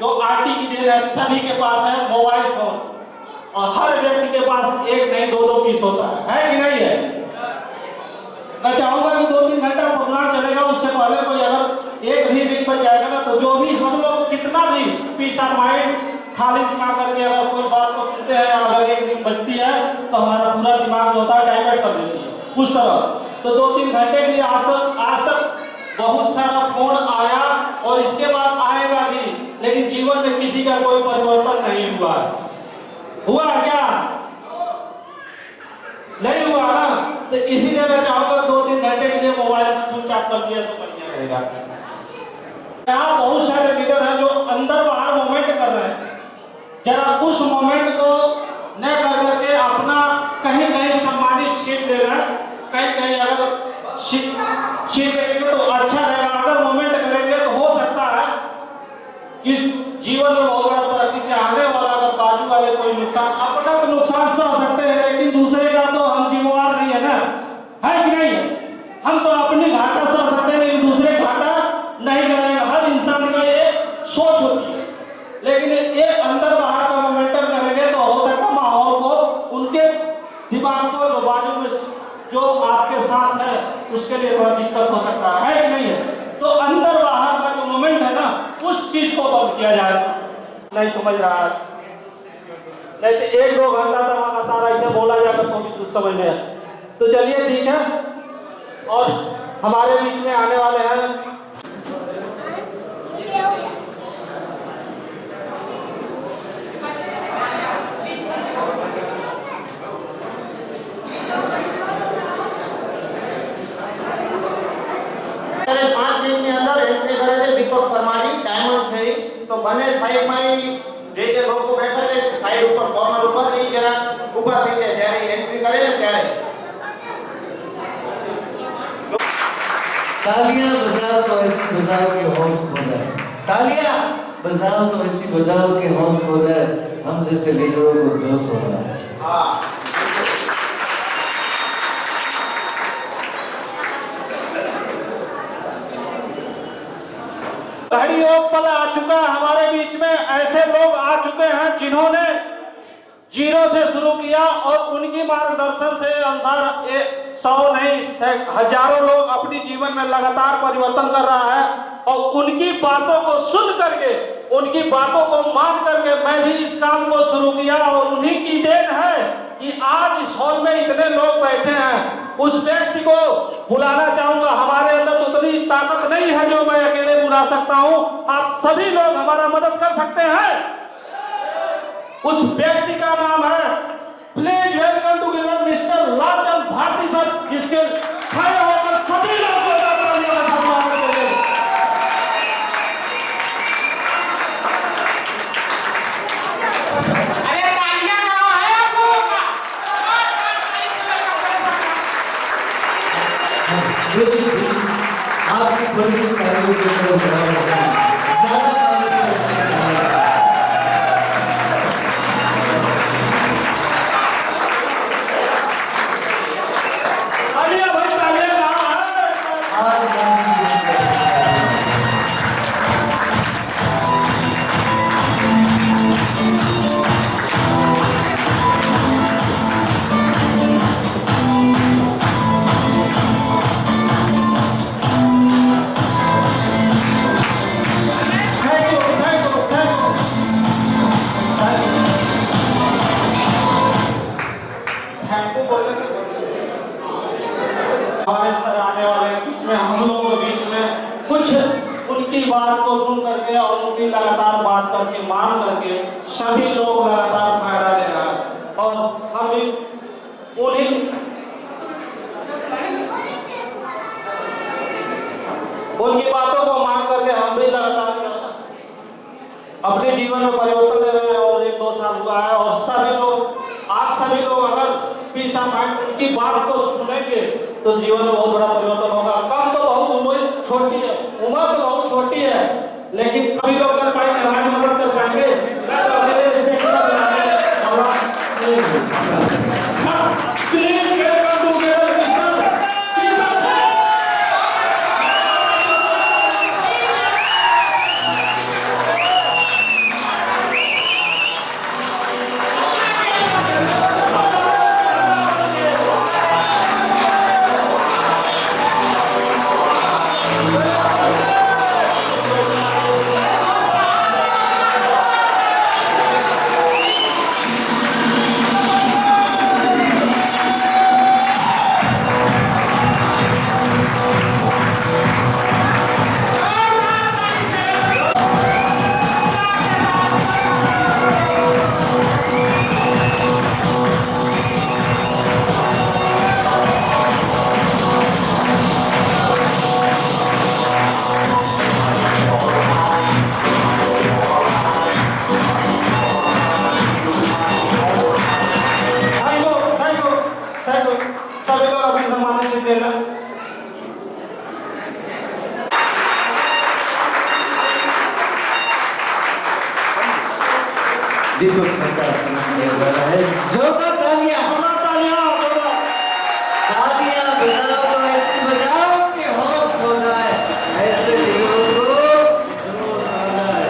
जो आरटी की देन है, सभी के पास है मोबाइल फोन, और हर व्यक्ति के पास एक नहीं दो दो पीस होता है कि नहीं है? मैं चाहूंगा कि 2-3 घंटा प्रोग्राम चलेगा, उससे पहले कोई अगर एक भी रिंग बच जाएगा ना, तो जो भी हम लोग कितना भी पीस ऑफ माइंड खाली दिमाग करके अगर कोई बात को सुनते हैं, अगर एक रिंग बचती है तो हमारा पूरा दिमाग जो होता है डाइवर्ट कर देती है उस तरह। तो 2-3 घंटे के लिए आज तक बहुत सारा फोन आया और इसके बाद आएगा भी, लेकिन जीवन में किसी का कोई परिवर्तन नहीं हुआ। हुआ क्या? नहीं हुआ ना। तो इसीलिए मैं चाहूंगा 2-3 घंटे के लिए मोबाइल स्विच ऑफ कर दिया तो बढ़िया रहेगा। यहाँ बहुत सारे लीडर हैं जो अंदर बाहर मूवमेंट कर रहे हैं, जरा उस मूवमेंट को न कर करके अपना कहीं कहीं सम्मानित सीट ले रहे हैं, कहीं कहीं अगर सीट लेंगे तो अच्छा रहेगा। अगर मूवमेंट करेंगे तो हो सकता है कि जीवन में बहुत बड़ा तरक्की चाहने वाला अगर बाजू वाले कोई नुकसान, अपना तो नुकसान सह सकते हैं लेकिन दूसरे का तो हम जिम्मेवार नहीं है ना, है कि नहीं? हम तो अपनी घाटा सह सकते हैं लेकिन दूसरे घाटा नहीं करेंगे। हर इंसान का ये सोच होती है, लेकिन ये अंदर बाहर का मोमेंटम करेंगे तो हो सकता है माहौल को, उनके दिमाग को, जो बाजू में जो आपके साथ है उसके लिए थोड़ा दिक्कत हो सकता है कि नहीं है? तो अंदर बाहर का जो मोमेंट है ना, उस चीज को बंद किया जाए। नहीं समझ रहा है, नहीं तो 1-2 घंटा तक लगातार ऐसे बोला जाएगा तो भी कुछ समझ में। तो चलिए ठीक है, और हमारे बीच में आने वाले हैं दीपक शर्मा जी डायमंड से। तो बने साइड में जे लोग को बैठा है साइड ऊपर कॉर्नर ऊपर नहीं, जरा ऊपर થઈ જાય જ્યારે एंट्री करे ને ત્યારે तालियां बजाओ तो ऐसी बजाओ कि होश खो जाए, तालियां बजाओ तो ऐसी बजाओ कि होश खो जाए, हम जैसे लीडरों को जोश हो रहा है। हां, सहयोग पल आ चुका हमारे बीच में। ऐसे लोग आ चुके हैं जिन्होंने जीरो से शुरू किया और उनकी मार्गदर्शन से अनुसार 100 नहीं हजारों लोग अपनी जीवन में लगातार परिवर्तन कर रहा है। और उनकी बातों को सुन करके, उनकी बातों को मान करके मैं भी इस काम को शुरू किया, और उन्हीं की देन है कि आज इस हॉल में इतने लोग बैठे हैं। उस व्यक्ति को बुलाना चाहूंगा, हमारे अंदर उतनी ताकत नहीं है जो मैं अकेले बुला सकता हूं, आप सभी लोग हमारा मदद कर सकते हैं। उस व्यक्ति का नाम है, please welcome together mister Lalchand Bharti sir, जिसके खड़े होकर सभी लोग को आपकी बड़ी तारीफ हमारे सर आने वाले बीच में, हम लोगों के बीच में कुछ उनकी बात को सुन करके और उनकी लगातार बात करके मान करके सभी लोग लगातार फायदा ले रहा है। और हम भी उन्हीं उनकी बातों को मान करके हम भी लगातार अपने जीवन में परिवर्तन ले रहे हैं। और 1-2 साल हुआ है, और सभी लोग, आप सभी लोग अगर पीस ऑफ माइंड उनकी बात को सुनेंगे तो जीवन में बहुत बड़ा परिवर्तन होगा। कम तो बहुत उम्र छोटी है, उम्र तो बहुत छोटी है, लेकिन कभी लोग कर पाएंगे, हमारी मदद कर पाएंगे। दीपक सरकार सुनाने वाला है। जोरदार तालियां तालियां बजाओ तो ऐसे बजाओ कि होश हो जाए, ऐसे लीडरों को जरूर आना है।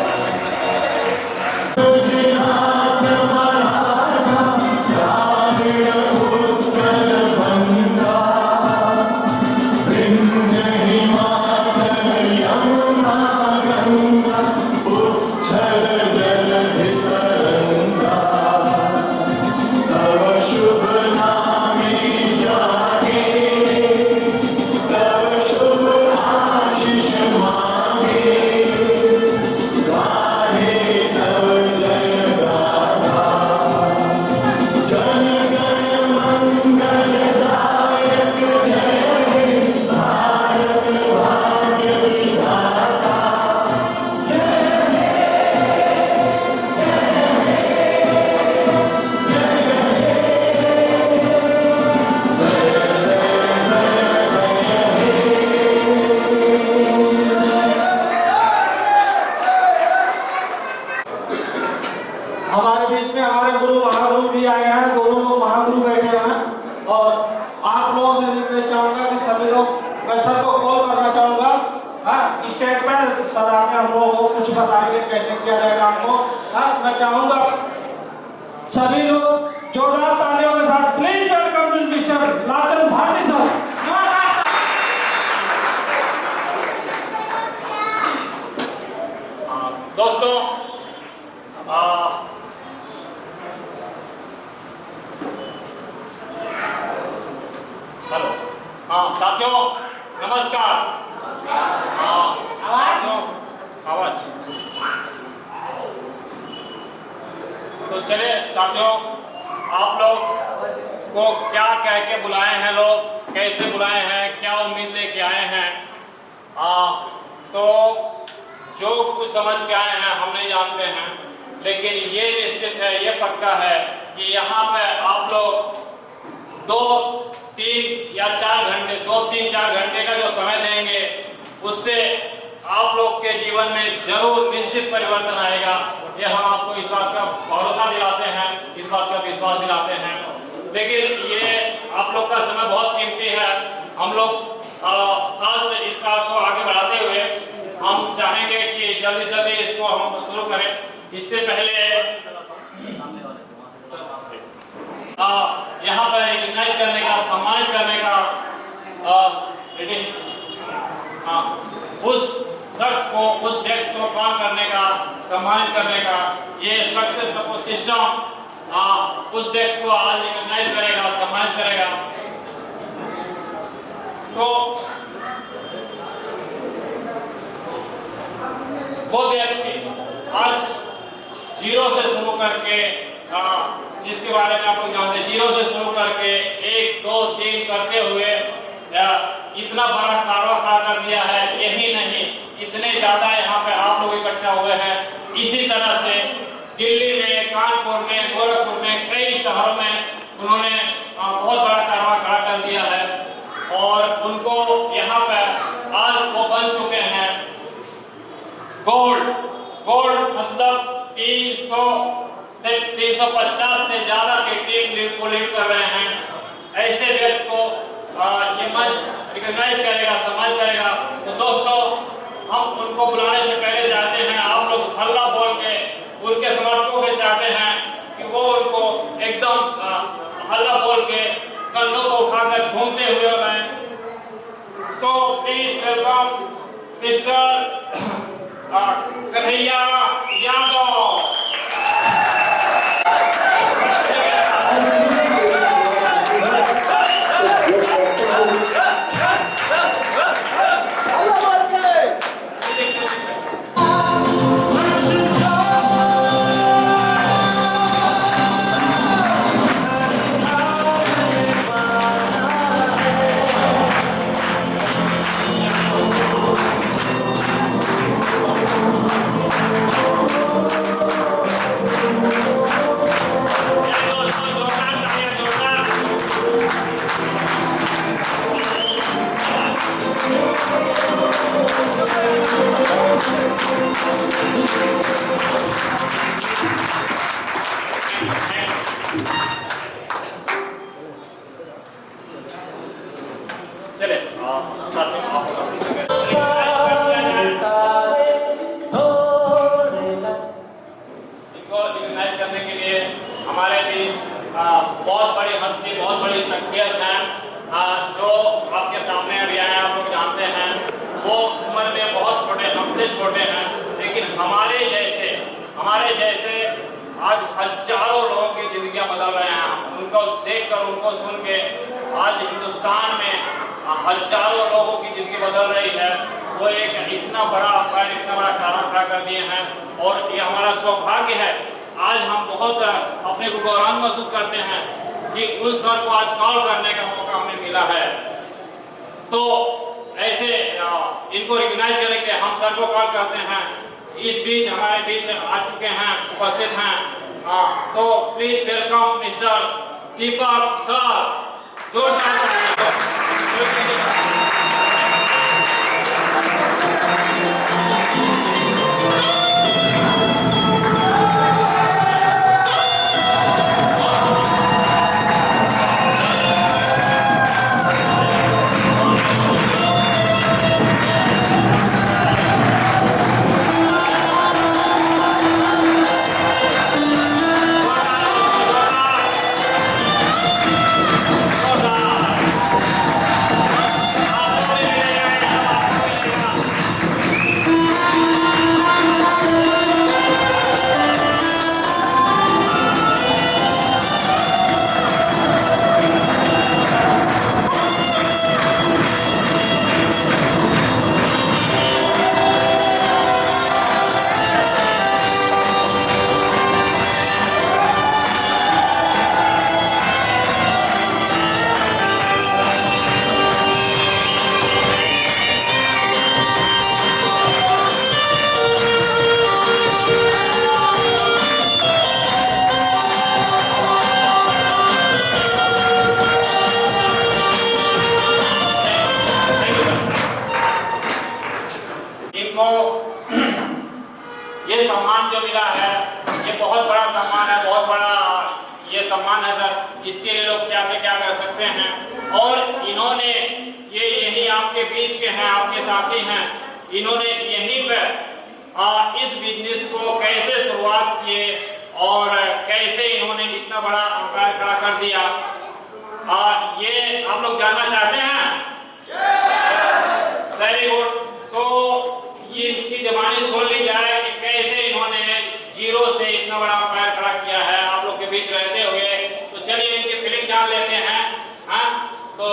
हमारे बीच में हमारे गुरु महागुरु भी आए हैं, गुरु महागुरु बैठे हैं। और आप लोगों से रिक्वेस्ट चाहूंगा कि सभी लोग, मैं सर को कॉल करना चाहूंगा। हाँ, स्टेज पे सर आके हम लोगों को कुछ बताएंगे कैसे किया जाएगा आपको। हाँ, मैं चाहूंगा सभी लोग जोरदार तालियों के साथ please welcome to mister Lalchand Bharti sir. दोस्तों, हेलो, हाँ साथियों नमस्कार। साथियों आवाज। तो चले साथियों, आप लोग को क्या कह के बुलाए हैं, लोग कैसे बुलाए हैं, क्या उम्मीद लेके आए हैं। तो जो कुछ समझ के आए हैं हम नहीं जानते हैं, लेकिन ये निश्चित है, ये पक्का है कि यहाँ पे आप लोग 2-3 या 4 घंटे 2-3-4 घंटे का जो समय देंगे, उससे आप लोग के जीवन में जरूर निश्चित परिवर्तन आएगा। ये हम आपको इस बात का भरोसा दिलाते हैं, इस बात का विश्वास दिलाते हैं। लेकिन ये आप लोग का समय बहुत कीमती है। हम लोग आज इस कार्य को आगे बढ़ाते हुए हम चाहेंगे कि जल्दी जल्दी इसको हम शुरू करें। इससे पहले यहाँ पर रिकॉग्नाइज करने का, सम्मानित करने का, उस शख्स को, उस व्यक्ति को काम करने का, सम्मानित करने का, ये सक्सेस सपोर्ट सिस्टम उस व्यक्ति को आज रिकॉग्नाइज करेगा, सम्मानित करेगा। तो वो व्यक्ति आज 0 से शुरू करके, जिसके बारे में आप लोग जानते हैं, 0 से शुरू करके 1, 2, 3 करते हुए इतना बड़ा कारवा खड़ा कर दिया है। यही नहीं, इतने ज्यादा यहाँ पे आप लोग इकट्ठा हुए हैं। इसी तरह से दिल्ली में, कानपुर में, गोरखपुर में, कई शहरों में उन्होंने बहुत बड़ा कारवा खड़ा कर दिया है। और उनको यहाँ पे आज वो बन चुके हैं गोल्ड मतलब 300 से 350 से ज्यादा की टीम को लीड कर रहे हैं। ऐसे व्यक्ति को ये मंच रिकॉग्नाइज करेगा, सम्मान करेगा। तो दोस्तों, हम उनको बुलाने से पहले चाहते हैं आप लोग हल्ला बोल के उनके समर्थकों के चाहते हैं कि वो उनको एकदम हल्ला बोल के कंधों को उठाकर झूमते हुए आए। तो please welcome mister Kanhaiya Yadav. Let's बहुत बड़ी हस्ती, बहुत बड़ी शख्सियत हैं, जो आपके सामने अभी आए, आप लोग जानते हैं। वो उम्र में बहुत छोटे, हमसे छोटे हैं, लेकिन हमारे जैसे आज हजारों लोगों की जिंदगियां बदल रहे हैं। उनको देखकर, उनको सुन के आज हिंदुस्तान में हजारों लोगों की जिंदगी बदल रही है। वो एक इतना बड़ा अफवाह, इतना बड़ा कारण खड़ा कर दिए हैं, और ये हमारा सौभाग्य है। आज हम बहुत अपने को गौरव महसूस करते हैं कि उन सर को आज कॉल करने का मौका हमें मिला है। तो ऐसे इनको रिकॉग्नाइज करने के लिए हम सर को कॉल करते हैं। इस बीच हमारे बीच आ चुके हैं, उपस्थित हैं। तो please welcome mister Deepak sir. जोरदार ये सम्मान जो मिला है, ये बहुत बड़ा सम्मान है, बहुत बड़ा ये सम्मान है सर। इसके लिए लोग क्या से क्या कर सकते हैं। और इन्होंने ये यही आपके बीच के हैं, आपके साथी हैं। इन्होंने यहीं पर इस बिजनेस को कैसे शुरुआत किए और कैसे इन्होंने इतना बड़ा अंपायर खड़ा कर दिया, ये आप लोग जानना चाहते हैं? Very good. तो ये इसकी जबानी सुन ली जाए कि कैसे इन्होंने जीरो से इतना बड़ा अंपायर खड़ा किया है आप लोग के बीच रहते हुए। तो चलिए इनकी फीलिंग जान लेते हैं। हाँ, तो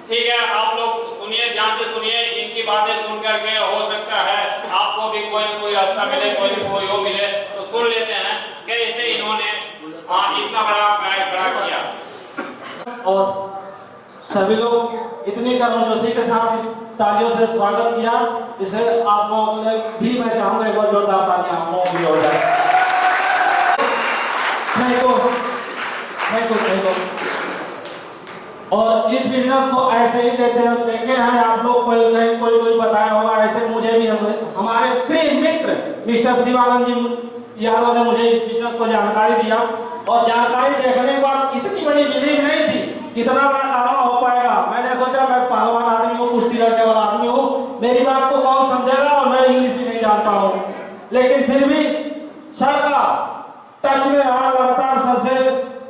ठीक है, आप लोग सुनिए, ध्यान से सुनिए। इनकी बातें सुन करके हो सकता है आपको भी कोई न कोई रास्ता मिले, कोई न कोई हो मिले। तो सुन लेते हैं कैसे इन्होंने इतना बड़ा अंपायर खड़ा किया। और सभी लोग इतनी गर्मजोशी के साथ तालियों से स्वागत किया, इसे आप लोगों ने भी, मैं चाहूंगा एक बार जोरदार तालियां आप लोगों की हो जाए। Thank you. और इस बिजनेस को ऐसे ही जैसे हम देखे हैं आप लोग, कोई बताया होगा, ऐसे मुझे भी हमारे प्रिय मित्र मिस्टर शिवानंद जी यादव ने मुझे इस बिजनेस को जानकारी दिया। और जानकारी देखने के बाद इतनी बड़ी बिलीव नहीं थी कितना बड़ा कारवा हो पाएगा। मैंने सोचा मैं पहलवान आदमी हूँ, कुश्ती लड़ने वाला आदमी हूँ, मेरी बात को कौन समझेगा, और मैं इंग्लिश भी नहीं जानता हूँ। लेकिन फिर भी सर का टच में रहा, लगातार सर से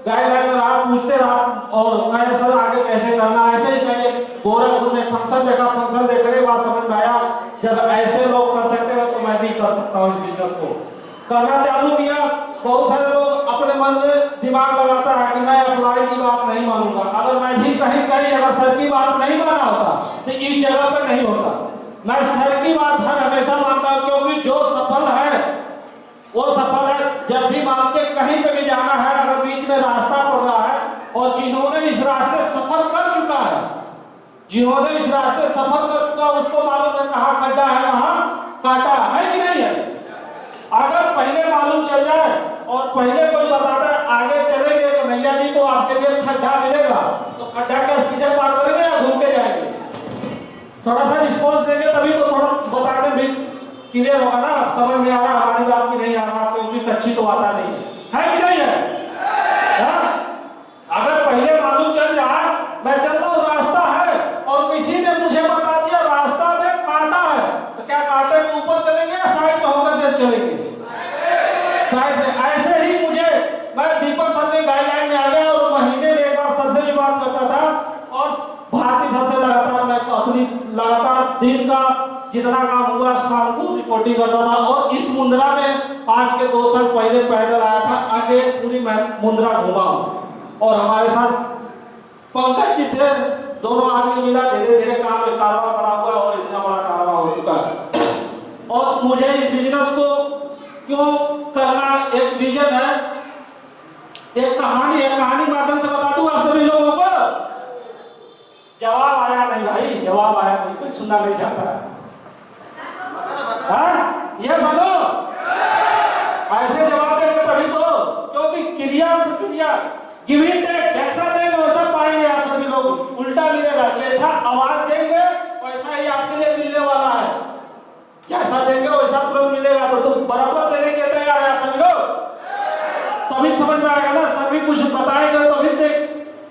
गाइडलाइन में रहा, पूछते रहा और कहे सर आगे कैसे करना। ऐसे ही मैं गोरखपुर में फंक्शन देखा, फंक्शन देखने के बाद समझ में आया जब ऐसे लोग कर सकते हैं तो मैं भी कर सकता हूँ। इस बिजनेस को करना चालू किया। बहुत सारे लोग अपने मन में दिमाग लगाता है कि मैं अप्लाई की बात नहीं मानूंगा। अगर मैं भी कहीं अगर सर की बात नहीं माना होता तो इस जगह पर नहीं होता। मैं सर की बात हर हमेशा मानता हूँ, क्योंकि जो सफल है वो सफल है। जब भी मान के कहीं पे भी जाना है, अगर बीच में रास्ता पड़ रहा है, और जिन्होंने इस रास्ते सफर कर चुका है, उसको मालूम है कहाँ खड्डा है, कहाँ कांटा है कि नहीं है। अगर पहले मालूम चल जाए और पहले कोई बताता है आगे चलेंगे तो नैया जी को आपके लिए खड्डा मिलेगा, तो खड्डा का सीजन पार करेंगे या घूम के जाएंगे? थोड़ा सा रिस्पॉन्स देंगे तभी तो थोड़ा बताने में क्लियर होगा ना, समझ में आ रहा हमारी बात की नहीं आ रहा, क्योंकि कच्ची तो आता नहीं है कि नहीं है? अगर पहले मालूम चल जाए मैं चलता हूँ रास्ता है और किसी ने मुझे बता दिया रास्ता में कांटा है, तो क्या कांटे के ऊपर चलेंगे या साइड से होकर चलेंगे? साइड से। ऐसे ही मैं दीपक सर के गाइडलाइन में आ गया और जितना काम हुआ शाम को रिपोर्टिंग करता था। और इस मुंद्रा में आज के 2 साल पहले पैदल आया था, आगे पूरी मुंद्रा घूमा। और हमारे साथ पंकज जी थे, दोनों आदमी मिला, धीरे धीरे काम में कारवा खड़ा हुआ और इतना बड़ा कारवा हो चुका है। और मुझे इस बिजनेस को क्यों करना, एक विजन है, एक कहानी है, कहानी माध्यम से बता दूं आप सभी लोगों को। जवाब आया नहीं भाई, जवाब आया नहीं, कोई सुनना नहीं चाहता है। ये सुनो, ऐसे जवाब देंगे तभी तो, क्योंकि क्रिया प्रक्रिया गिव एंड टेक, जैसा देंगे वैसा पाएंगे आप सभी लोग, उल्टा मिलेगा। जैसा आवाज देंगे वैसा ही आपके लिए मिलने वाला है, जैसा देंगे वैसा तुरंत मिलेगा। तो तुम बराबर देने के तैयार है आप सभी लोग, तभी समझ में आएगा ना। सभी कुछ बताएंगे तभी देख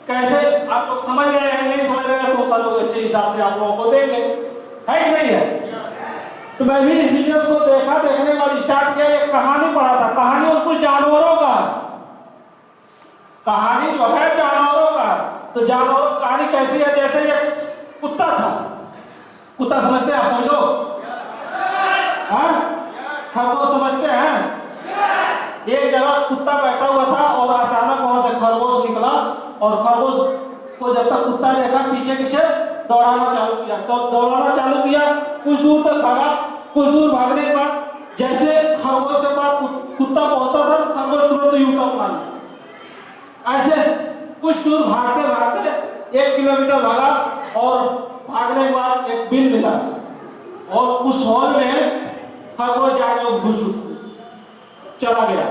कैसे आप लोग समझ रहे हैं, नहीं समझ रहे हैं तो सालों इसी हिसाब से आप लोगों को देंगे, है कि नहीं है। तो मैं भी इस बिजनेस को देखा, देखने के बाद स्टार्ट किया। एक कहानी पढ़ा था, कहानी कुछ जानवरों का, कहानी जो है जानवरों का। तो जानवरों की कहानी कैसी है, जैसे एक कुत्ता था, कुत्ता समझते हैं आप सभी लोग, खरगोश समझते हैं। एक जगह कुत्ता बैठा हुआ था और अचानक वहां से खरगोश निकला और खरगोश को जब तक कुत्ता देखा पीछे पीछे दौड़ाना चालू किया। जब दौड़ाना चालू किया कुछ दूर तक भागा, कुछ दूर भागने के बाद जैसे खरगोश के पास कुत्ता पहुंचता था खरगोश तुरंत यू टर्न मारा। ऐसे कुछ दूर भागते भागते 1 किलोमीटर भागा और भागने के बाद एक बिल मिला और उस हॉल में खरगोश जाके घुस चला गया।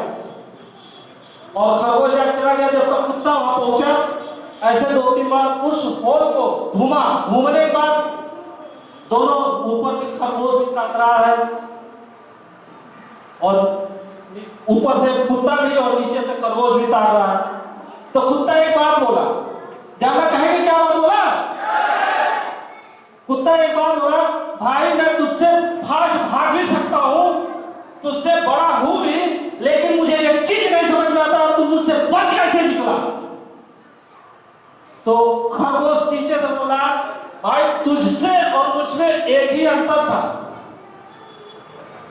और खरगोश जाके चला गया, जब तक कुत्ता वहां पहुंचा ऐसे 2-3 बार उस हॉल को घूमा। घूमने के बाद दोनों ऊपर से खरगोश भी ताक रहा है और ऊपर से कुत्ता भी और नीचे से खरगोश भी ताक रहा है। तो कुत्ता एक बात बोला, जानना चाहेंगे क्या बात बोला? कुत्ता एक बात बोला, भाई मैं तुझसे फास्ट भाग भी सकता हूं, तुझसे बड़ा हूं भी, लेकिन मुझे एक चीज नहीं समझ में आता, तू मुझसे बच कैसे निकला? तो खरगोश नीचे से बोला, भाई तुझसे और मुझमें एक ही अंतर था,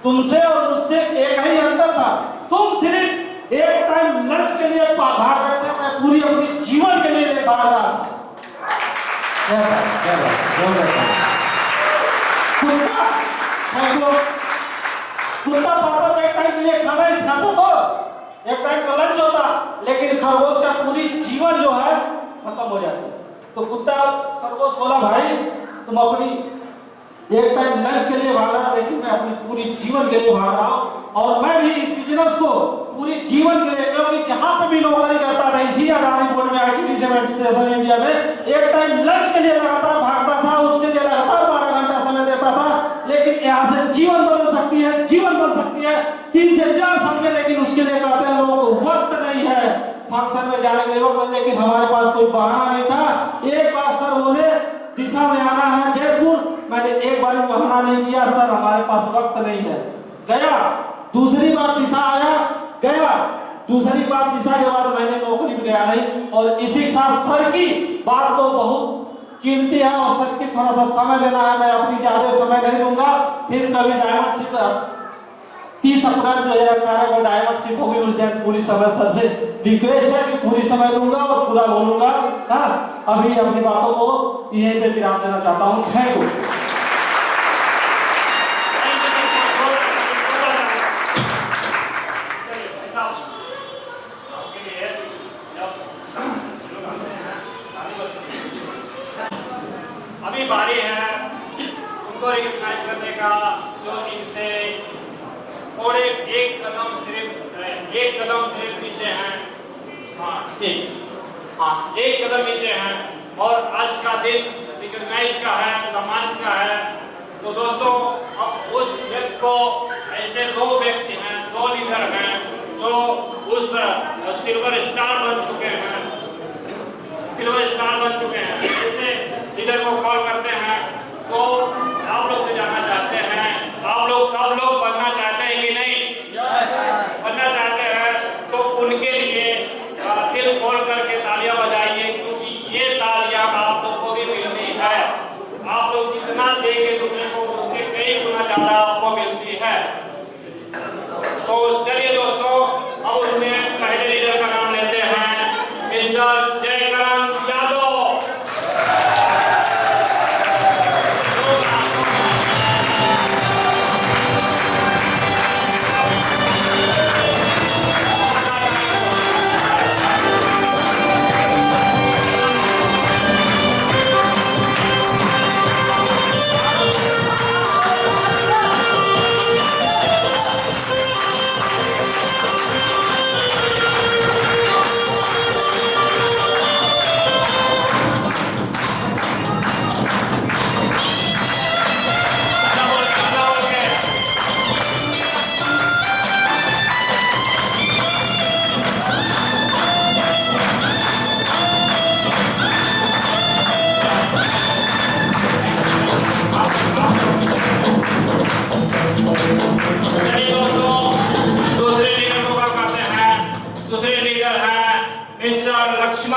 तुमसे और मुझसे एक ही अंतर था। तुम सिर्फ एक टाइम लंच के लिए भाग रहे थे, मैं पूरी अपनी जीवन के लिए भाग रहा था। कुत्ता पाता तो एक टाइम के लिए खाना ही खाता, तो एक टाइम का लंच होता, लेकिन खरगोश का पूरी जीवन जो है खत्म हो जाता। तो कुत्ता खरगोश बोला, भाई तुम अपनी एक टाइम लंच के लिए भाग रहा, लेकिन मैं अपनी पूरी जीवन के लिए भाग रहा हूँ। और मैं भी इस बिजनेस को पूरी जीवन के लिए, क्योंकि जहां पे भी नौकरी करता था इसी अडानी बोर्ड में, ITT सीमेंट स्टेशन इंडिया में, एक टाइम लंच के लिए लगातार भागता था, उसके लिए लगातार 12 घंटा समय देता था। लेकिन यहाँ से जीवन बदल सकती है, जीवन बन सकती है 3 से 4 साल में, लेकिन उसके लिए कहते हैं लोगों को वक्त नहीं है फंक्शन में जाने के लिए वक्त, लेकिन हमारे पास कोई बहाना नहीं था। एक बार सर बोले दिशा में आना है जयपुर, मैंने एक बार भी बहाना नहीं किया, सर हमारे पास वक्त नहीं है, गया। दूसरी बार दिशा आया, गया। दूसरी बार दिशा के बाद मैंने नौकरी में गया नहीं। और इसी के साथ सर की बात को बहुत कीमती है और सर की थोड़ा सा समय देना है, मैं अपनी ज्यादा समय नहीं दूंगा। फिर कभी डायमंड शिप 30 अप्रैल 2018 को डायमंड शिप होगी, उस दिन पूरी समय सर से रिक्वेस्ट है कि पूरी समय दूंगा और पूरा बोलूंगा। हाँ, अभी अपनी बातों को यहीं पे विराम देना चाहता हूँ। Thank you. अभी बारी है उनको रिकॉग्नाइज करने का जो इनसे थोड़े एक कदम सिर्फ नीचे हैं। एक कदम नीचे हैं और आज का दिन रिकॉग्नाइज का है, सम्मानित का है। तो दोस्तों अब उस व्यक्ति को, ऐसे 2 व्यक्ति हैं, 2 लीडर हैं जो उस सिल्वर स्टार बन चुके हैं, ऐसे लीडर को कॉल करते हैं। तो आप लोग से जानना चाहते हैं, आप लोग सब लोग बनना चाहते हैं कि नहीं? बनना चाहते हैं तो उनके लिए दिल खोल करके तालियां बजाइए, क्योंकि ये तालियां आप लोग को भी मिलनी है। आप लोग जितना देंगे दूसरे को उससे कई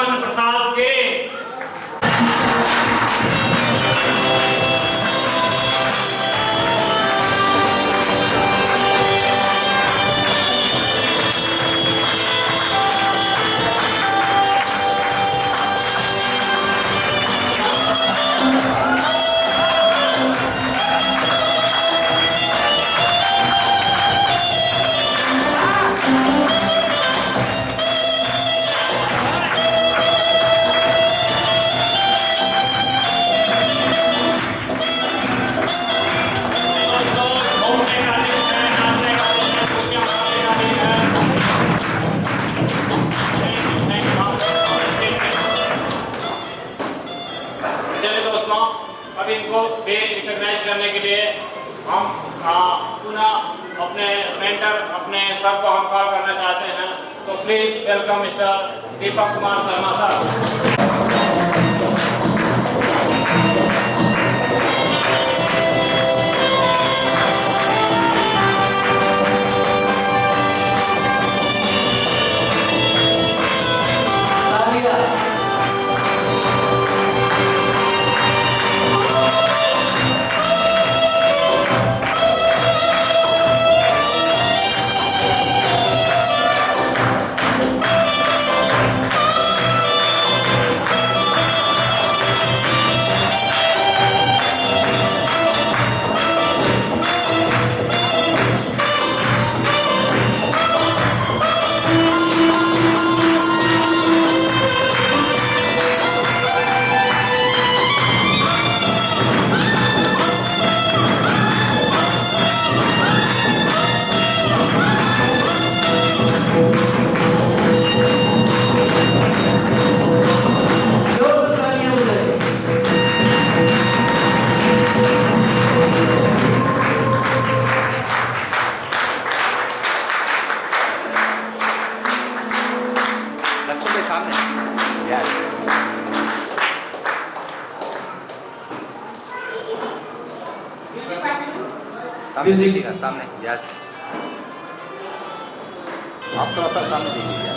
भुवन प्रसाद के। चलिए दोस्तों, अब इनको रिकॉग्नाइज करने के लिए हम पुनः अपने मेंटर, अपने सर को हम कॉल करना चाहते हैं। तो please welcome mister Deepak Kumar Sharma sir. Music दिखा सामने, यस। आप थोड़ा सा सामने देखिए।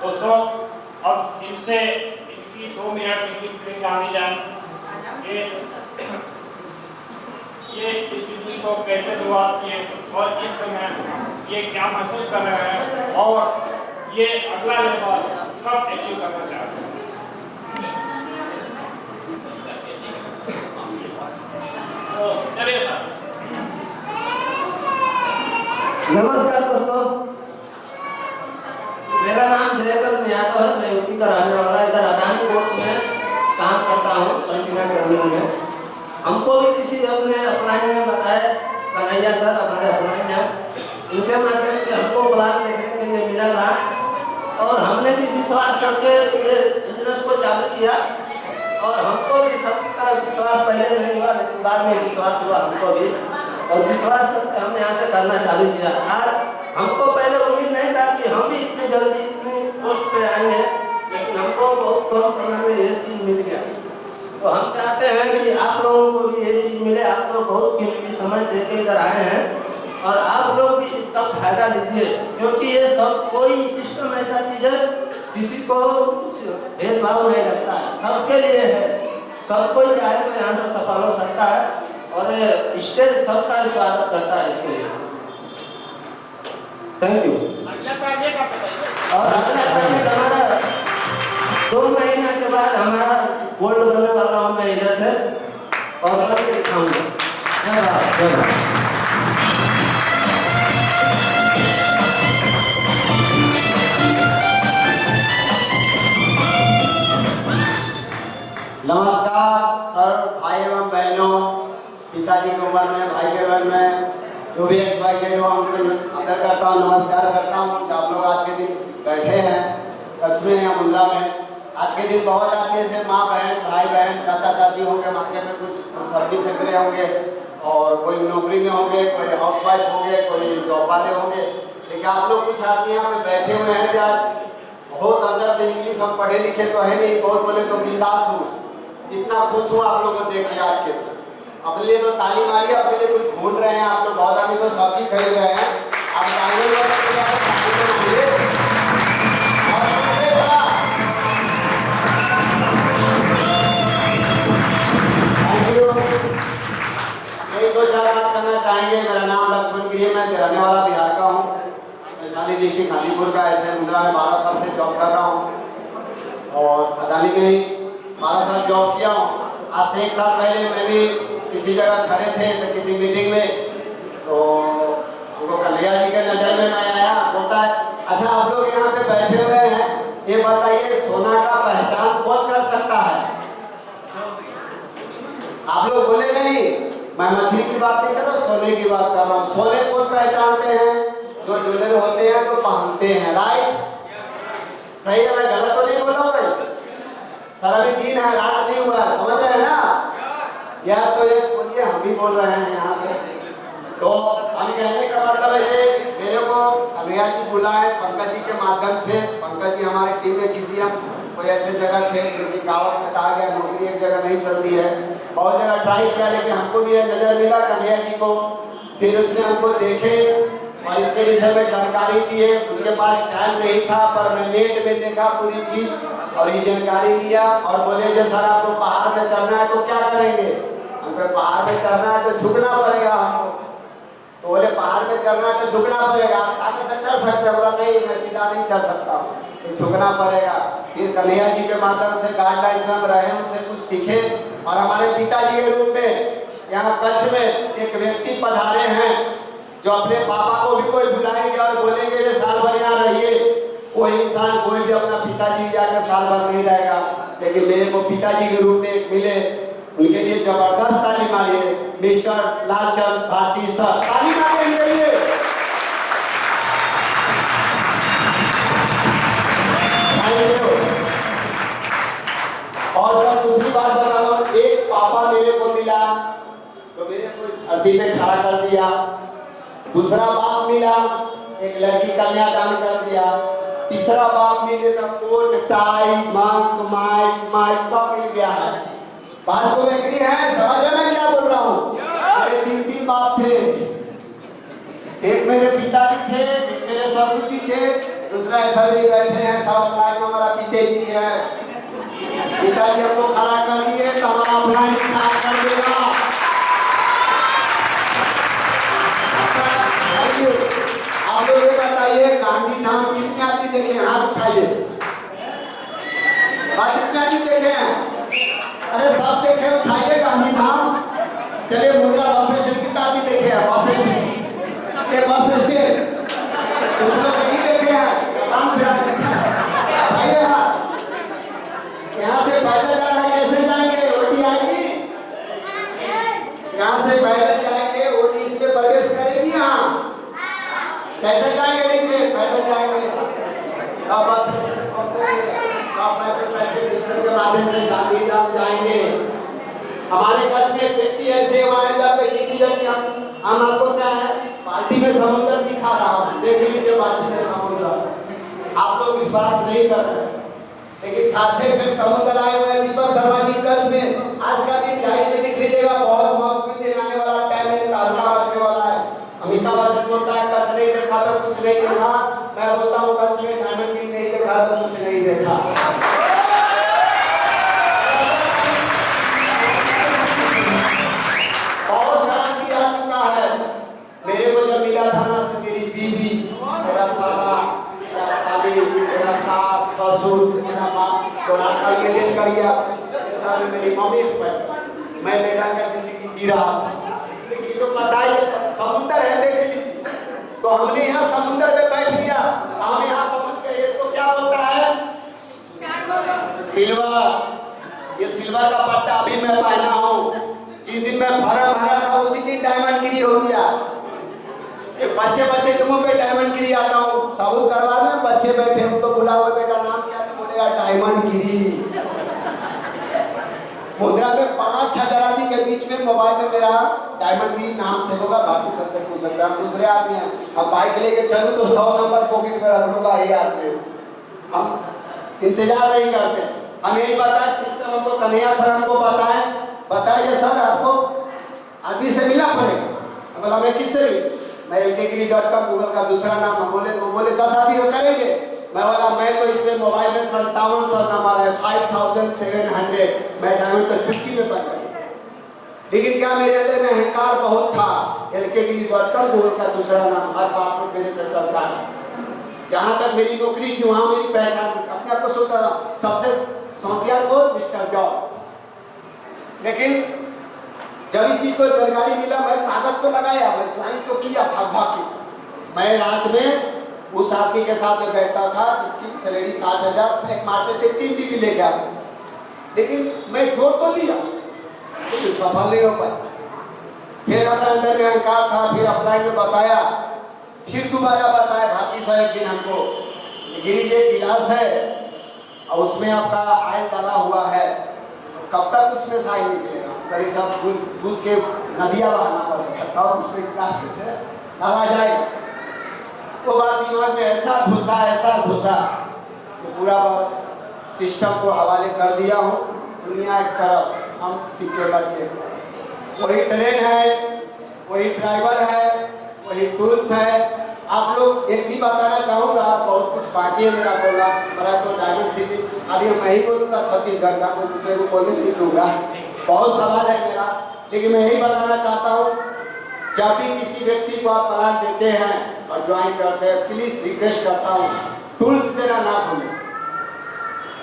दोस्तों, अब इनसे इनकी 2 मिनट इनकी फिल्म गानी जाए। ये इस बिजनेस को कैसे शुरुआत किए और इस समय ये क्या महसूस कर रहे हैं और ये अगला लेवल कब अचीव करना चाहते हैं। तो चलिए सर। नमस्कार दोस्तों, मेरा नाम जयकर यादव है। मैं यूपी का रहने वाला, इधर अदानी कोर्ट में काम करता हूँ, कंटिनेंट टर्मिनल में। हमको भी किसी अपने अपलाइन ने बताया, कन्हैया सर हमारे अपलाइन हैं, उनके माध्यम से हमको प्लान देखने के लिए मिला था और हमने भी विश्वास करके ये बिजनेस को चालू किया और हमको भी सबकी तरह विश्वास पहले नहीं हुआ, लेकिन बाद में विश्वास हुआ हमको भी और विश्वास करके हमने यहाँ से करना चालू किया। आज हमको पहले उम्मीद नहीं था कि हम भी इतनी जल्दी इतनी पोस्ट पे आएंगे, लेकिन हमको बहुत कम समय में ये चीज़ मिल गया। तो हम चाहते हैं कि आप लोगों को भी ये चीज़ मिले। आप लोग बहुत कीमती समय देके इधर आए हैं और आप लोग भी इसका फायदा लीजिए, क्योंकि ये सब कोई सिस्टम ऐसा चीज़ है किसी को कुछ भेदभाव नहीं लगता है, सबके लिए है। सब कोई चाहे तो यहाँ से सफल हो सकता है और स्टेज सबका स्वागत करता है इसके लिए। Thank you. और अगला टारगेट हमारा 2 महीने के बाद हमारा गोल्ड बनने वाला हूँ मैं इधर से और बन के दिखाऊंगा। नमस्कार सर, भाई एवं बहनों, पिताजी की उम्र में, भाई के उम्र में, जो भी एक्स वाई जेड हो, उनको आदर करता हूँ, नमस्कार करता हूँ कि आप लोग आज के दिन बैठे हैं। सच में दिन बहुत आदमी से माँ बहन भाई बहन चाचा चाची होंगे, मार्केट में कुछ सब्जी खरीद रहे होंगे और कोई नौकरी में होंगे, कोई हाउसवाइफ होंगे, कोई जॉब वाले होंगे। लेकिन आप लोग कुछ आदमी यहाँ पे बैठे हुए हैं यार, बहुत अंदर से इंग्लिश हम पढ़े लिखे तो है नहीं, बहुत बोले तो बिंदास हूँ। इतना खुश हूँ आप लोगों को देख के आज के दिन। अपने लिए तो ताली मारिए, अपने लिए कुछ ढूंढ रहे हैं आप लोग, बहुत आदमी तो सब्जी खरीद रहे हैं। आप यही दो चार बात करना चाहेंगे। मेरा नाम लक्ष्मण गिरी है, मैं रहने वाला बिहार का हूँ, वैशाली डिस्ट्रिक्ट हाजीपुर का। ऐसे मुंद्रा में 12 साल से जॉब कर रहा हूँ और अदानी में ही 12 साल जॉब किया हूँ। आज से 1 साल पहले मैं भी किसी जगह खड़े थे तो किसी मीटिंग में, तो उनको कन्हैया जी के नज़र में मैं आया, बोलता है अच्छा आप लोग यहाँ पे बैठे हुए हैं, ये बताइए सोना का पहचान कौन कर सकता है? आप लोग बोले नहीं, मैं मछली की बात नहीं कर रहा हूँ, सोने की बात कर रहा हूँ। सोने कौन पहचानते हैं? जो ज्वेलर होते हैं तो पहनते हैं, राइट? सही है, मैं गलत तो नहीं बोला भाई? सर अभी दिन है, रात नहीं हुआ, समझ रहे हैं ना? यस तो यस बोलिए, हम भी बोल रहे हैं यहाँ से। तो हम कहने का मतलब है मेरे को कन्हैया जी बुलाए पंकज जी के माध्यम से। पंकज जी हमारी टीम में किसी हम कोई ऐसे जगह थे जो कि गाँव में कहा गया नौकरी एक जगह नहीं चलती है, बहुत जगह ट्राई किया, लेकिन हमको भी नजर मिला कन्हैया जी को। फिर उसने हमको देखे और इसके विषय में जानकारी दी है। उनके पास टाइम नहीं था पर मैं नेट में देखा पूरी चीज और ये जानकारी लिया और बोले जो सर आपको पहाड़ में चढ़ना है तो क्या करेंगे? हमको पहाड़ में चढ़ना है तो झुकना पड़ेगा हमको। तो बोले पहाड़ में चढ़ना है तो झुकना पड़ेगा, आप आगे से चढ़ सकते हैं? बोला नहीं, मैं सीधा नहीं चढ़ सकता हूँ, तो झुकना पड़ेगा। फिर कन्हैया जी के माध्यम से गाइडलाइंस में हम रहे, उनसे कुछ सीखे और हमारे पिताजी के रूप में यहाँ कच्छ में एक व्यक्ति पधारे हैं जो अपने पापा को भी कोई बुलाएंगे और बोलेंगे कि साल भर यहाँ रहिए। कोई इंसान कोई भी अपना पिताजी जाकर साल भर नहीं रहेगा, लेकिन मेरे को पिताजी के रूप में एक मिले, उनके लिए जबरदस्त ताली मारिए मिस्टर लालचंद भारती सर, ताली मारिए। और सर दूसरी बात बता रहा हूँ, एक पापा मेरे को मिला तो मेरे को इस धरती पे खड़ा कर दिया, दूसरा बाप मिला एक लड़की कन्यादान कर दिया, तीसरा बाप मिले तो कोट टाई मंक माइक सब मिल गया है। बात को एग्री है? समझ रहे हैं क्या बोल रहा हूँ? मेरे 3 बाप थे, एक मेरे पिताजी थे, एक मेरे ससुर जी थे, दूसरा ऐसा भी बैठे हैं सब अपना हमारा पिताजी है। पिताजी हमको खड़ा कर दिए तो हमारा अपना ही खड़ा कर देगा। आप लोग ये बताइए गांधी धाम कितने आदमी देखे? हाथ उठाइए। कितने आदमी देखे हैं? अरे सब देखे, उठाइए गांधी धाम। चलिए मुद्रा बस स्टैंड कितना आदमी देखे हैं? बस स्टैंड कुछ लोग नहीं देखे हैं, आराम से आइए। यहाँ से पैदल जाना कैसे जाएंगे? ओटी आएगी यहाँ से पैदल जाएंगे, ओटी इसमें प्रवेश करेगी। यहाँ कैसे जाएंगे? नीचे पैदल जाएंगे, बस सिस्टम के माध्यम से गांधी धाम जाएंगे। हमारे पास में व्यक्ति ऐसे वहाँ पे जीती जाती। हम आपको क्या है पार्टी में समुद्र दिखा रहा हूँ, देख लीजिए पार्टी में समुद्र। आप लोग विश्वास नहीं कर रहे, लेकिन 7 से समुद्र आए हुए हैं दीपक शर्मा जी कच्छ में। आज का दिन डायरी में लिख लीजिएगा, बहुत महत्वपूर्ण दिन आने वाला, टाइम में ताज़ा बचने वाला है। अमिताभ बच्चन बोलता है कच्छ नहीं देखा तो कुछ नहीं देखा, मैं बोलता हूँ कच्छ में डायमंड किंग नहीं देखा तो कुछ नहीं देखा। बहुत क्रांति आ चुका है। मेरे को जब मिला था ना तो मेरी बीवी, मेरा साला, मेरा साली, मेरा सास, ससुर, मेरा बाप, थोड़ा सा ये दिन कर दिया। मेरी मम्मी मैं मेरा का जिंदगी जी रहा, लेकिन तो पता ही समुद्र है देख लीजिए। तो हमने यहाँ समुद्र पे बैठ लिया, हम यहाँ पहुँच गए। इसको क्या बोलता है? सिल्वर। ये सिल्वर का पट्टा अभी मैं पहना हूँ। जिस दिन मैं फॉर्म भरा था उसी दिन डायमंड गिरी हो गया। ये बच्चे के मुंह पे डायमंड गिरी आता हूँ, सबूत करवा दें। बच्चे बैठे हम तो बुला हुआ बेटा नाम क्या है? बोलेगा डायमंड गिरी। मुद्रा में 5,000 आदमी के बीच में मोबाइल में मेरा डायमंड गिरी नाम से होगा, बाकी सबसे पूछ सकता है। हम दूसरे आदमी हैं, हम बाइक लेके चलूँ तो 100 नंबर पॉकेट में रख लूँगा, ये आदमी हम इंतजार नहीं करते। हम यही बताए सिस्टम हमको, कन्हैया सर हमको बताइए सर आपको आदमी से मिलना पड़ेगा। बोला मैं किससे भी, मैं lkgiri.com गूगल का दूसरा नाम। हम बोले 10 आदमी हो करेंगे। मैं बोला मैं तो इसमें मोबाइल में 5700 नंबर है, 5700, मैं डायमंड तो चुटकी में बन गई। लेकिन क्या मेरे अंदर में अहंकार बहुत था। lkgiri.com गूगल का दूसरा नाम, हर पासवर्ड मेरे से चलता है। जहाँ तक मेरी नौकरी थी वहाँ मेरी पहचान, अपने आप को सोचता था सबसे होशियार को मिस्टर जॉब। लेकिन जब इस चीज को जानकारी मिला, मैं ताकत तो लगाया, मैं ज्वाइन तो किया भाग के। मैं रात में उस आदमी के साथ में बैठता था जिसकी सैलरी 60,000, फेंक मारते थे, 3 डिग्री लेके आते थे। लेकिन मैं जोड़ तो लिया, लेकिन सफल नहीं हो पाया। फिर अपने अंदर में अहंकार था, फिर अपलाइन में बताया, फिर दोबारा बताया भारती साहब एक दिन हमको, गिरी जी गिलास है और उसमें आपका आयल डाला हुआ है, कब तक उसमें से आयल निकलेगा? करीब सब दूध के नदियाँ बहाना पड़ेगा, तब उसमें गिलास से डाला जाएगा। वो बात दिमाग में ऐसा घुसा कि पूरा बस सिस्टम को हवाले कर दिया हूँ। दुनिया एक तरफ, हम सिक्योर के, वही ट्रेन है, वही ड्राइवर है, वही टूल्स है। आप लोग एक चीज बताना चाहूँगा, बहुत कुछ बाकी है मेरा बोलना। मेरा तो डायमंड सिटी खाली मैं ही बोलूँगा 36 घंटा, कोई दूसरे को बोलने नहीं दूंगा। बहुत सवाल है मेरा, लेकिन मैं यही बताना चाहता हूँ, जब भी किसी व्यक्ति को आप प्लान देते हैं और ज्वाइन करते हैं, प्लीज रिक्वेस्ट करता हूँ टूल्स देना ना भूलें,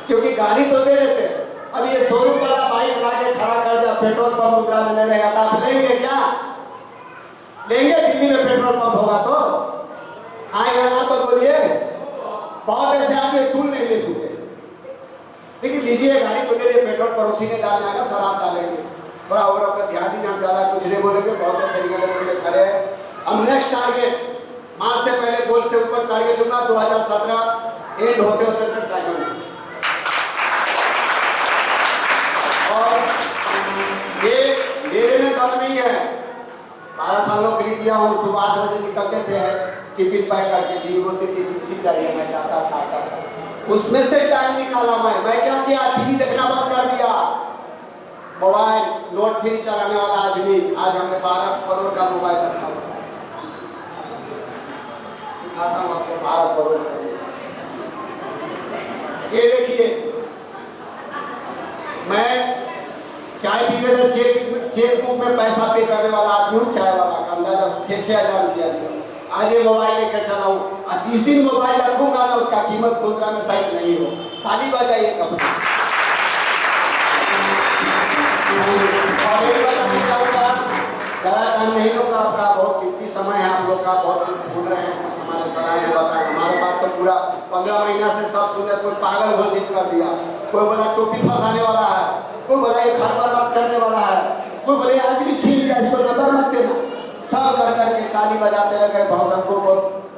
क्योंकि गाड़ी तो दे देते हैं। अब ये शोरूम वाला बाइक ला के खड़ा कर दिया, पेट्रोल पंप मुद्रा में नहीं रहेगा तो आप लेंगे क्या? लेंगे? दिल्ली में पेट्रोल पंप होगा तो हाँ या ना तो बोलिए। बहुत ऐसे आदमी टूल नहीं ले चुके, लेकिन लीजिए गाड़ी तो ले लिए, पेट्रोल पड़ोसी ने डाल जाएगा, शराब डालेंगे। थोड़ा और अपना ध्यान दीजिए, हम ज़्यादा कुछ नहीं बोलेंगे। बहुत ऐसे रिकमेंडेशन में खड़े हैं। हम नेक्स्ट टारगेट मार्च से पहले गोल से ऊपर टारगेट लूंगा, 2017 एंड होते होते तक डायमंड। और ये मेरे में दम नहीं है, 12 साल नौकरी किया हूँ। सुबह 8 बजे निकलते थे, टिफिन पैक करके, दीदी बोलती थी ठीक चाहिए, मैं जाता था। उसमें से टाइम निकाला मैं क्या किया? टीवी देखना बंद कर दिया, मोबाइल नोट 3 चलाने वाला आदमी। आज हमने 12 करोड़ का मोबाइल रखा हुआ, दिखाता हूँ आपको 12 करोड़। ये देखिए, मैं चाय पीते थे, चेक बुक में पैसा पे करने वाला आदमी हूँ, चाय वाला का अंदाजा 6,000 रुपया दिया। आज ये मोबाइल लेकर चला हूँ, और जिस दिन मोबाइल रखूंगा ना उसका कीमत मुद्रा में सही नहीं हो। ताली बजाइए कंपनी। और एक बताना चाहूँगा, ज़्यादा टाइम नहीं होगा आपका, बहुत कीमती समय है आप लोग का, बहुत कुछ भूल रहे हैं, कुछ हमारे सराय है बताए। हमारे पास तो पूरा 15 महीना से सब सुने, कोई पागल घोषित कर दिया, कोई बोला टोपी फंसाने वाला है, कोई बोला ये घर बर्बाद करने वाला है, कोई बोले आदमी छीन लिया, इसको नंबर मत देना। सब कर करके ताली बजाते रह गए, बहुत हमको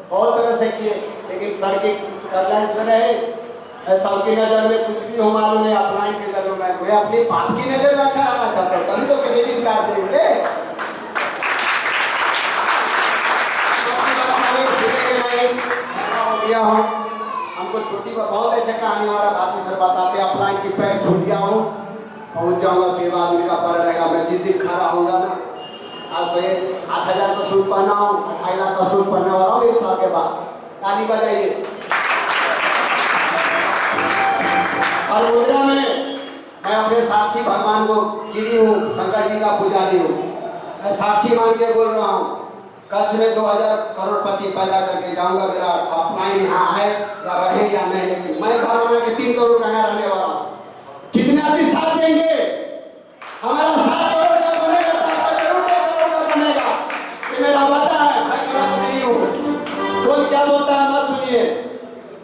बहुत तरह से किए, लेकिन सर की गाइडलाइंस में रहे। सब की नज़र में कुछ भी हो मालूम नहीं, अपलाइन की नज़र में मैं अपनी बाप की नज़र में अच्छा रहना चाहता हूँ, तभी तो क्रेडिट कार्ड देंगे। हमको छोटी बहुत ऐसे कहानी हमारा भारती सर बताते, अपलाइन की पैर छूट गया हूँ, पहुँच जाऊँगा, सेवा आदमी का पड़ रहेगा। मैं जिस दिन खड़ा होऊंगा ना, आज तो ये 8,000 का सूट पहना हूँ, 2.5 लाख का सूट पहनने वाला हूँ 1 साल के बाद। ताली बजाइए। और मुद्रा में मैं अपने साक्षी भगवान को गिरी हूँ, शंकर जी का पुजारी हूँ। मैं साक्षी मान के बोल रहा हूँ, कच्छ में 2000 करोड़पति पैदा करके जाऊंगा। मेरा अपलाइन यहाँ है या रहे या नहीं, लेकिन मैं घर बना के 3 करोड़ का यहाँ रहने वाला हूँ। कितने आदमी साथ देंगे? हमारा 7 करोड़ का बनेगा, जरूर 2 करोड़ का बनेगा, ये मेरा वादा है। मैं गलत नहीं हूँ। कौन क्या बोलता है मत सुनिए,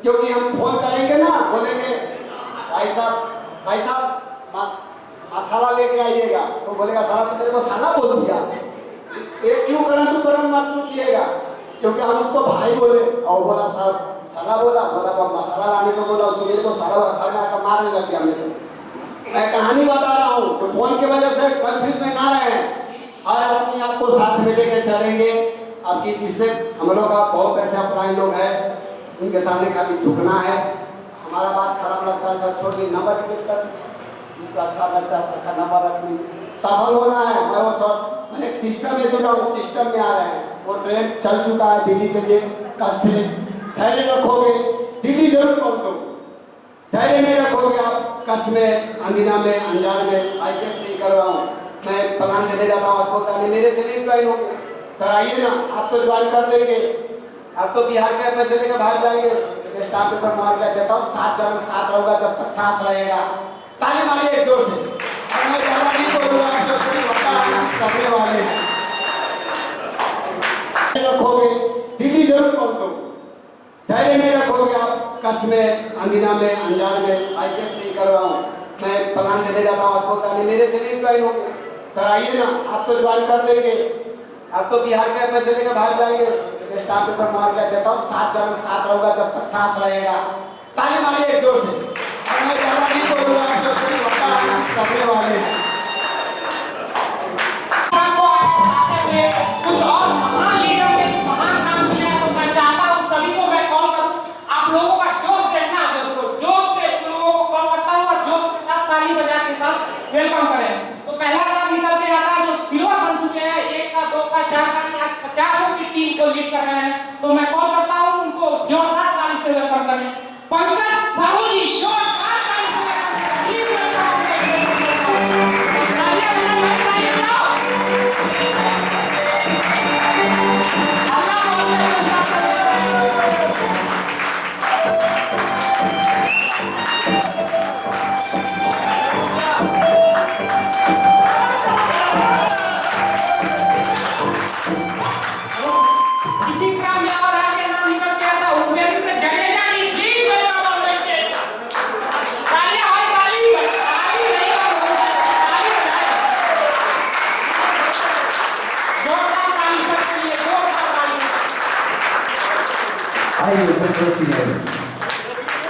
क्योंकि हम फोन करेंगे ना, बोलेंगे भाई साहब मसाला लेके आइएगा, तो बोलेगा साला तो मेरे को साला बोल दिया। एक क्यों करना तू परम मत किएगा, क्योंकि हम उसको भाई बोले और बोला साहब साला बोला मसाला लाने को बोला, तो मेरे को साला घर में आकर मारने लग गया। मेरे मैं कहानी बता रहा हूँ तो फोन की वजह से कंफ्यूज में ना रहे। हर आदमी आपको साथ में लेके चलेंगे। आपकी चीज से हम लोग का बहुत ऐसे अपराधी लोग हैं, उनके सामने खाली झुकना है। हमारा बात खराब लगता है सर, छोड़ दी नंबर क्लिक कर, जिनको अच्छा लगता है सर का नंबर रखनी। सफल होना है, मैं वो सब मैंने सिस्टम में जुड़ा हूँ, सिस्टम में आ रहे हैं। वो ट्रेन चल चुका है दिल्ली के लिए। कल से धैर्य रखोगे, दिल्ली जरूर पहुँचोगे। धैर्य नहीं रखोगे आप कच्छ में, अंगिना में, अंजान में, आईटेट नहीं करवाऊँ मैं, प्लान देने जाता हूँ, आपको नहीं मेरे से नहीं ज्वाइन होगे। सर आइए ना, आप तो ज्वाइन कर लेंगे, आप तो बिहार के पैसे लेकर भाग जाएंगे। स्टाफ पेपर मार कर देता हूँ, 7 जन्म साथ रहोगा जब तक सांस रहेगा। ताली मारिए एक जोर से। और मैं ज़्यादा नहीं बोलूँगा, आप तो सिर्फ करने वाले हैं। रखोगे, दिल्ली जरूर पहुँचोगे। धैर्य नहीं रखोगे आप कच्छ में, अंगिना में, अंजान में, आईटेट नहीं करवाऊँ मैं, प्लान देने जाता हूँ, आपको नहीं मेरे से नहीं ज्वाइन होगे। सर आइए ना, आप तो ज्वाइन कर लेंगे, आप तो बिहार के पैसे लेकर भाग जाएंगे। स्टाफ पेपर मार कर देता हूँ, 7 जन्म साथ रहोगा जब तक सांस रहेगा। ताली मारिए एक जोर से। और मैं ज़्यादा नहीं बोलूँगा, आप तो सिर्फ करने वाले हैं। कुछ और महान लीडर ने महान काम किया है, तो मैं चाहता हूँ सभी को मैं कॉल करूँ। आप लोगों का जोश देखना है, जोश से लोगों को कॉल करता हूँ और जोश के साथ ताली बजा के साथ वेलकम करें। तो पहला नाम निकल के आता है जो सिल्वर बन चुके हैं, 1 का 2 का 4 का, आज 50 की टीम को लीड कर रहे हैं। तो मैं कॉल करता हूँ उनको जोरदार ताली से वेलकम करें। पंकज साहू जी, जोरदार ताली से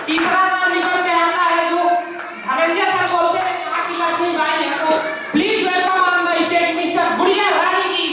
तीसरा नाम निकल के आता है जो धनंजय सर बोलते हैं यहाँ की लक्ष्मी बाई है। तो please welcome on the stage mister गुड़िया रानी जी।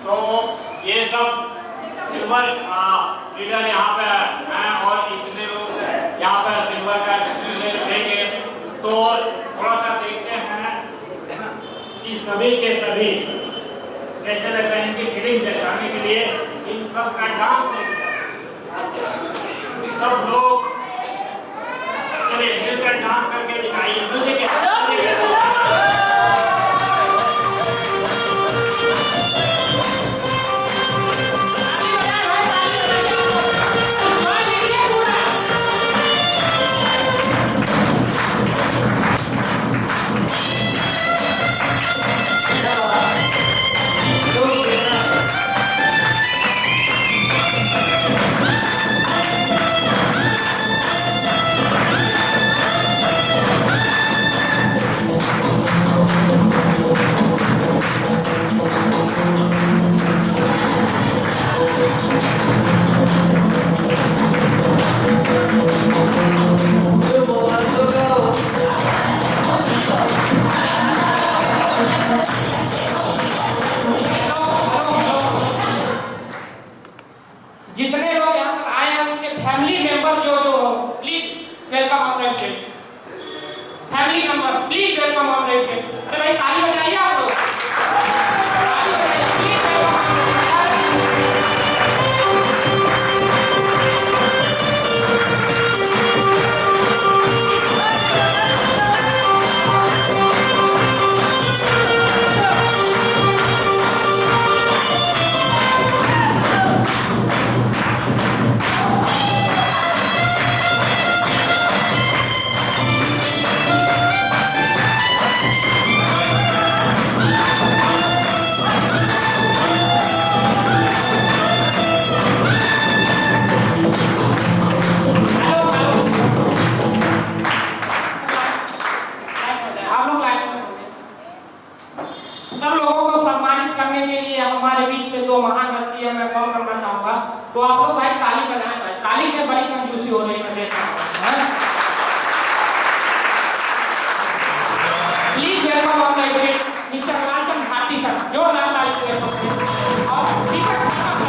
तो ये सब सिल्वर लीडर यहाँ पे हैं और इतने लोग यहाँ पे सिल्वर का देंगे। तो थोड़ा सा देखते हैं कि सभी के सभी कैसे लग रहे हैं इनकी फीलिंग दिखाने के लिए इन सब का डांस सब लोग चलिए मिलकर डांस करके दिखाइए म्यूजिक जितने लोग यहाँ पर आए हैं उनके फैमिली मेंबर जो please welcome on the stage. Family member please welcome on the stage. अरे भाई ताली बजाइए आप लोग, ताली बजाइए please welcome on the stage. तो आप लोग भाई ताली बजाएं भाई, ताली में बड़ी कंजूसी हो रही है please welcome on the stage mister Lalchand Bharti sir, जो लाल लाल से और स्पीकर साहब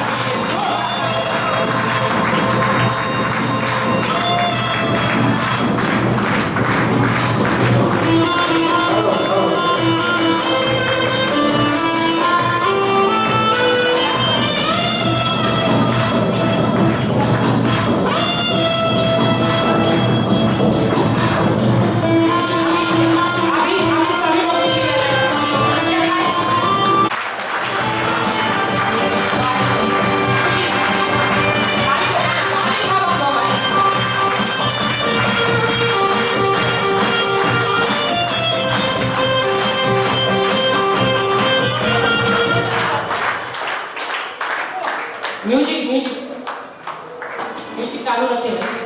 म्यूजिक चालू रखिए भाई।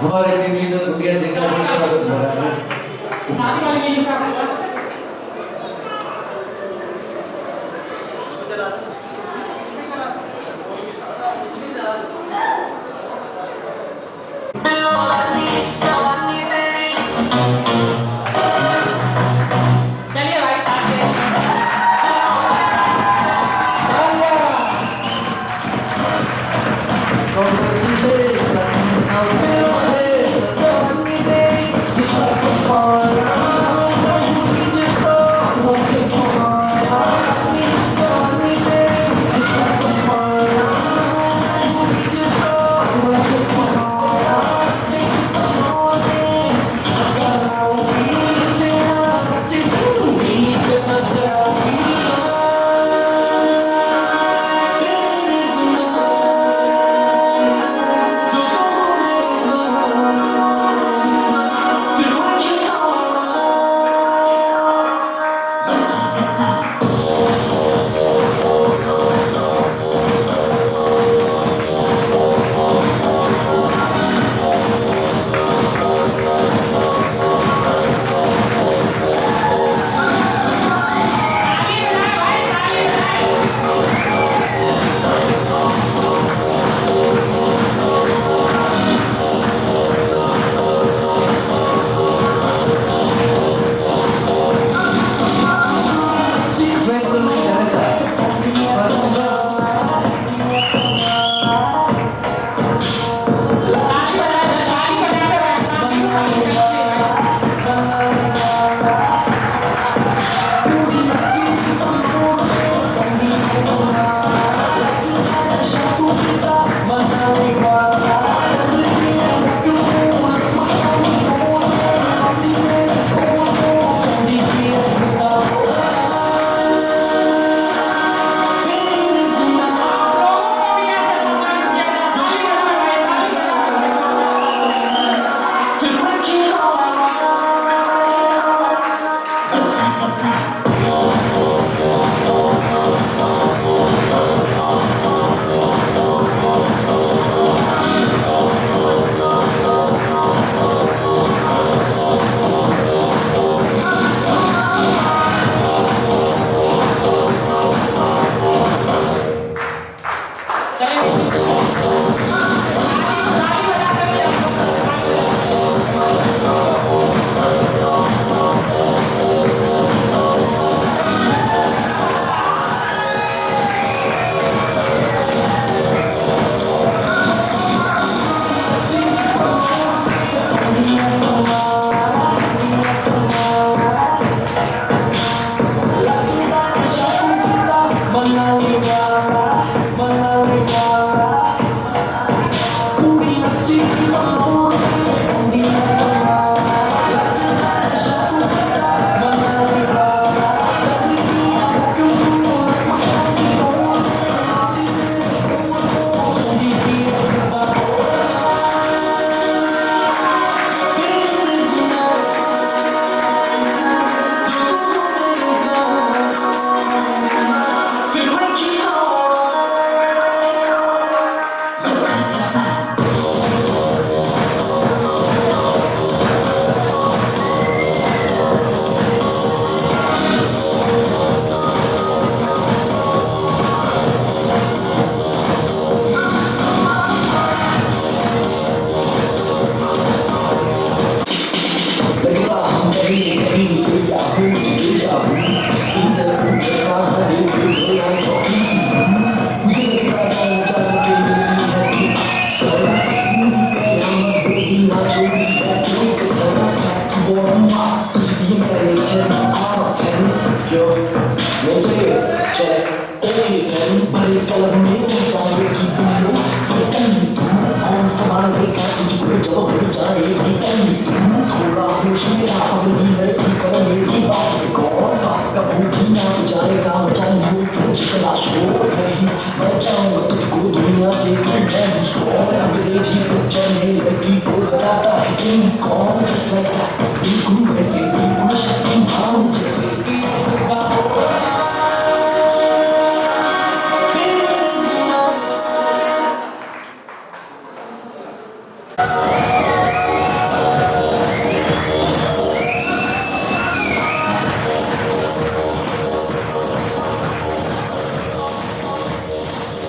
हमारे टीम लीडर गुड़िया जी का बहुत स्वागत हो रहा है। चलिए भाई साथ में